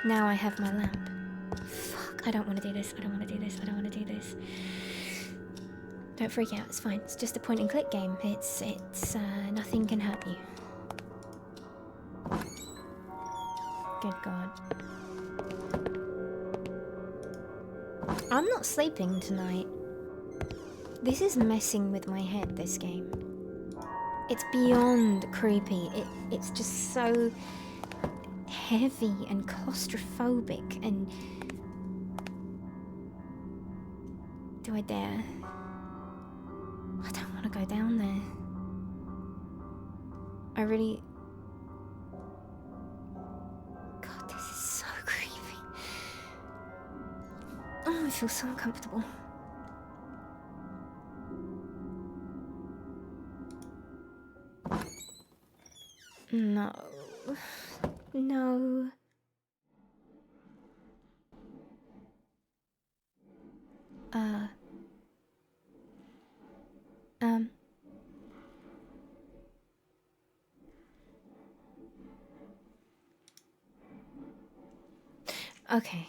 Now I have my lamp. Fuck, I don't want to do this. I don't want to do this. I don't want to do this. Don't freak out, it's fine. It's just a point and click game. It's nothing can hurt you. Good God. I'm not sleeping tonight. This is messing with my head, this game. It's beyond creepy. It's just so heavy and claustrophobic and... Do I dare? I don't want to go down there. I really... God, this is so creepy. Oh, I feel so uncomfortable. No. No. Okay.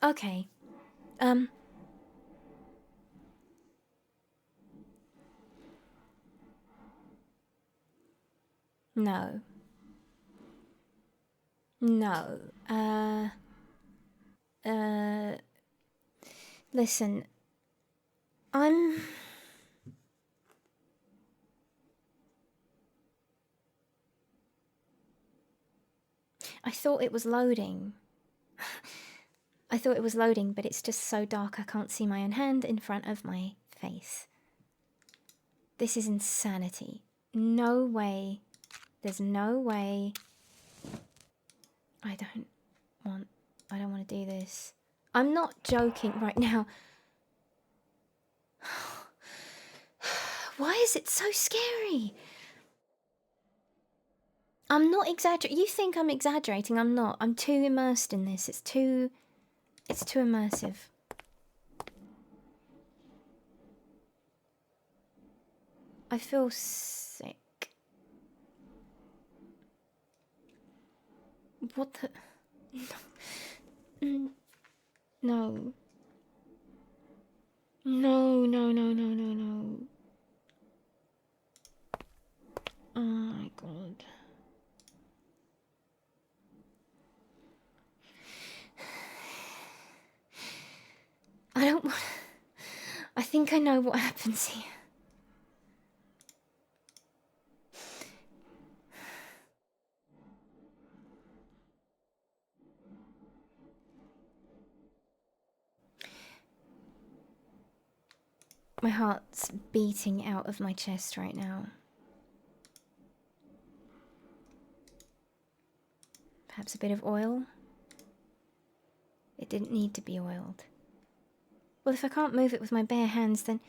Okay. No. No. Listen. I thought it was loading. I thought it was loading, but it's just so dark I can't see my own hand in front of my face. This is insanity. No way. There's no way. I don't want to do this. I'm not joking right now. Why is it so scary? I'm not exaggerating. You think I'm exaggerating? I'm not. I'm too immersed in this. It's too immersive. I feel sick. What the? No. No, no, no, no, no, no. Oh my god. I don't want. I think I know what happens here. My heart's beating out of my chest right now. Perhaps a bit of oil? It didn't need to be oiled. Well, if I can't move it with my bare hands, then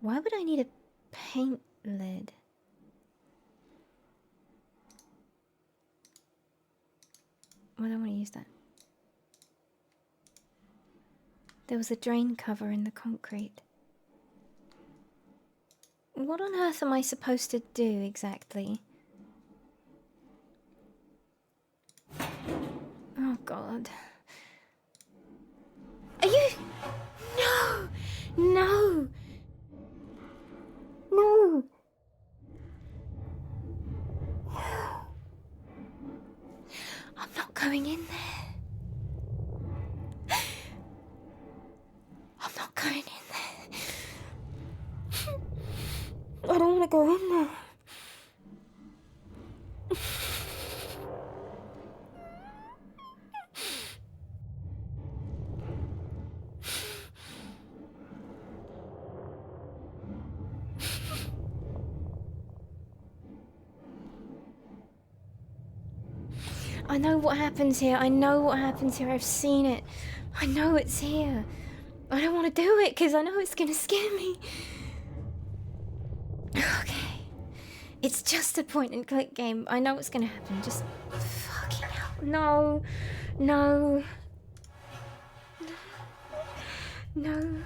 why would I need a paint lid? Well, I don't want to use that. There was a drain cover in the concrete. What on earth am I supposed to do exactly? Oh god. Are you... No! No! No! I'm not going in there. I'm not going in there. I don't want to go in there. I know what happens here. I know what happens here. I've seen it. I know it's here. I don't want to do it because I know it's going to scare me. Okay. It's just a point and click game. I know what's going to happen. Just fucking hell. No. No. No. No.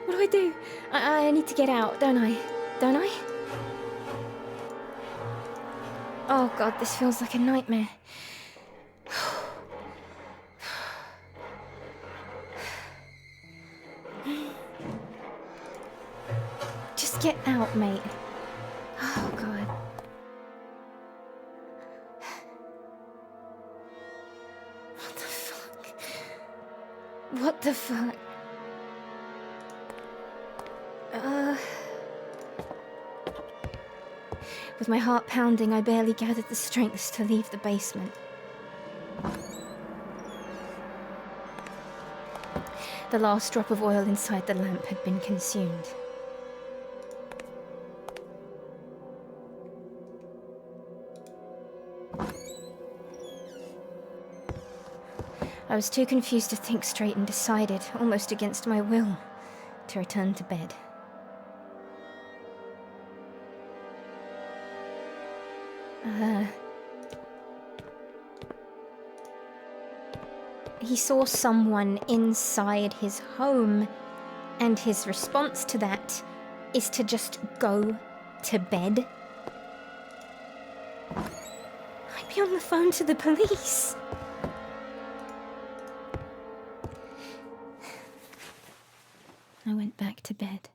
What do I do? I need to get out, don't I? Don't I? Oh god, this feels like a nightmare. Just get out, mate. Oh god. What the fuck? What the fuck? With my heart pounding, I barely gathered the strength to leave the basement. The last drop of oil inside the lamp had been consumed. I was too confused to think straight and decided, almost against my will, to return to bed. he saw someone inside his home, and his response to that is to just go to bed. I'd be on the phone to the police. I went back to bed.